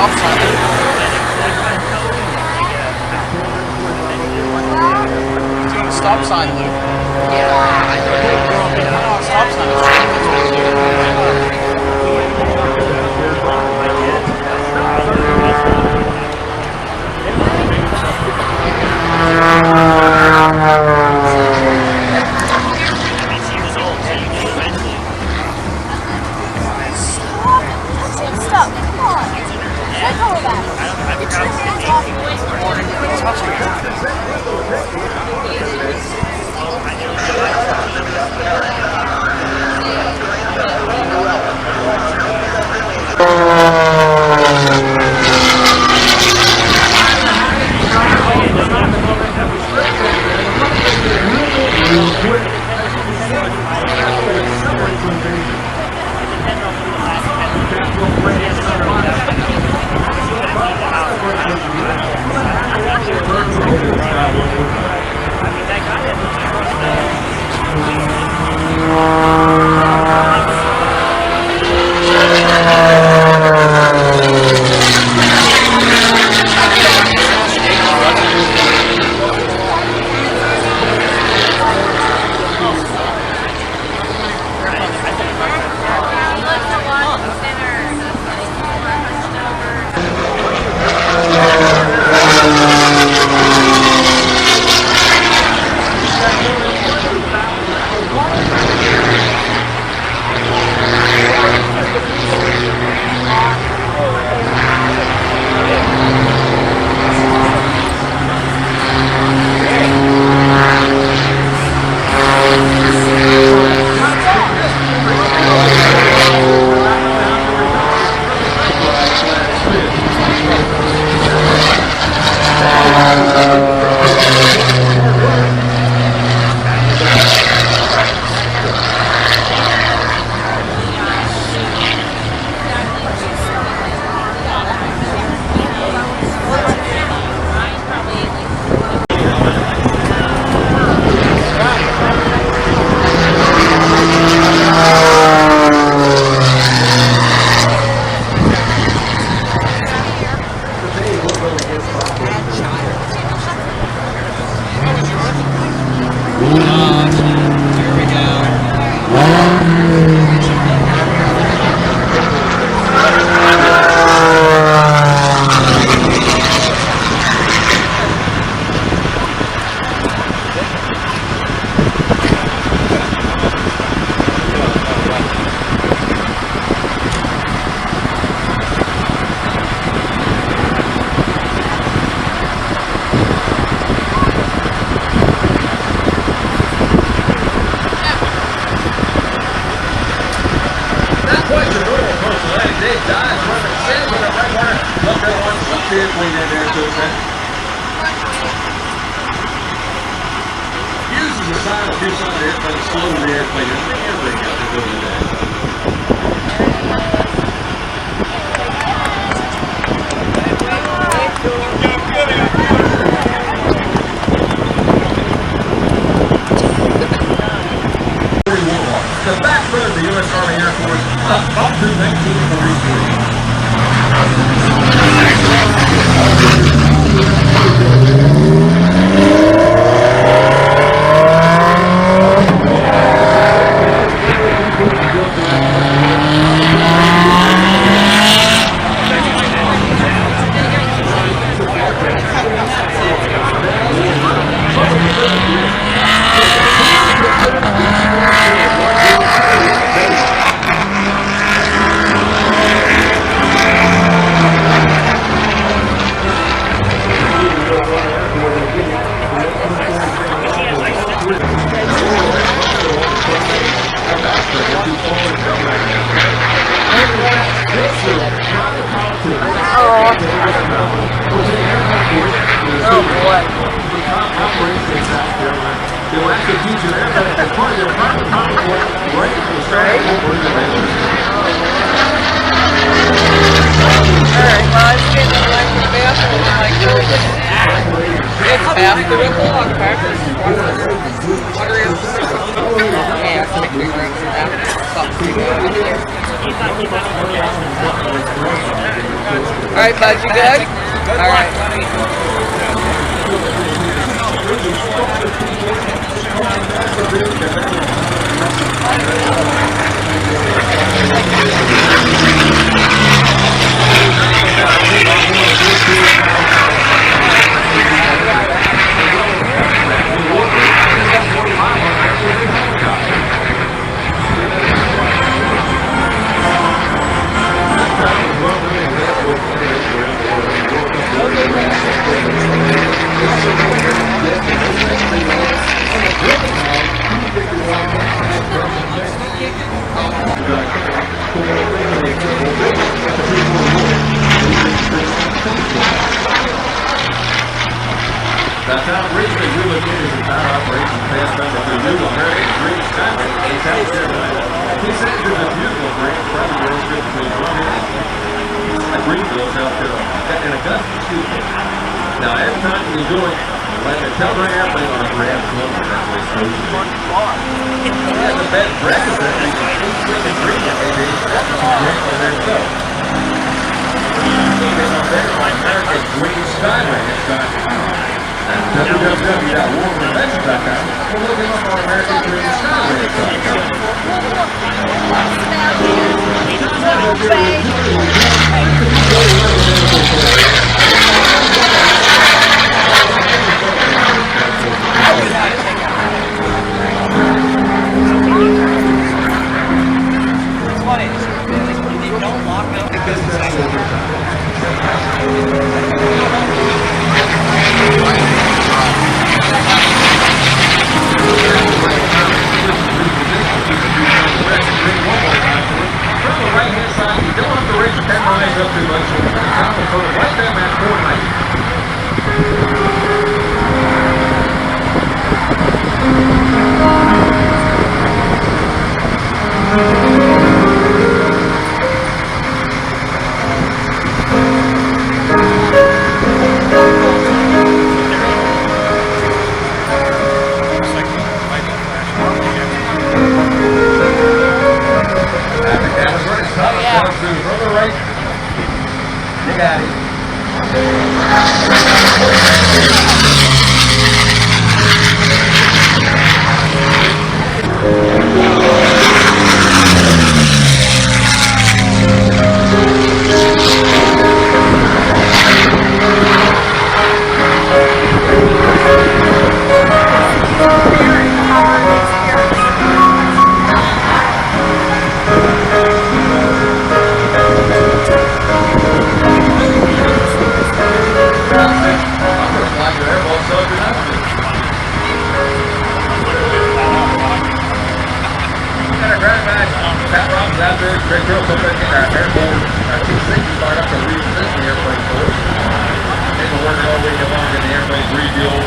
stop sign loop. He's doing a stop sign loop. No, stop sign loop. Stop, come on. Let go of that. Get your hands off me. The backbone of the U.S. Army Air Force up to 3 o'clock, right, bud, you good? All right. That's how recently we look into the power operation pass number 2 on Heritage Green Skyway in South Carolina. He says there's a beautiful branch from the road trip between Birmingham and Greenville, South Carolina, in Augusta, excuse me. Now, every time you do it, like a telegram airplane on a grand number, that's what it's supposed to be. Yeah, the best breakfast that we can see in Greenville, maybe, that's what you drink on their stuff. It's on there, like Heritage Green Skyway next time. www.warconvention.com. We're looking up on American Green It's funny. They don't lock up the business. From the right-hand side, you don't have to raise the 10 lines up too much. Top of the right down that corner. You got it. Out there, great girls over at airport. 260 fired up to refuel the airplane for us. They've been working all week long in the airplane refuel.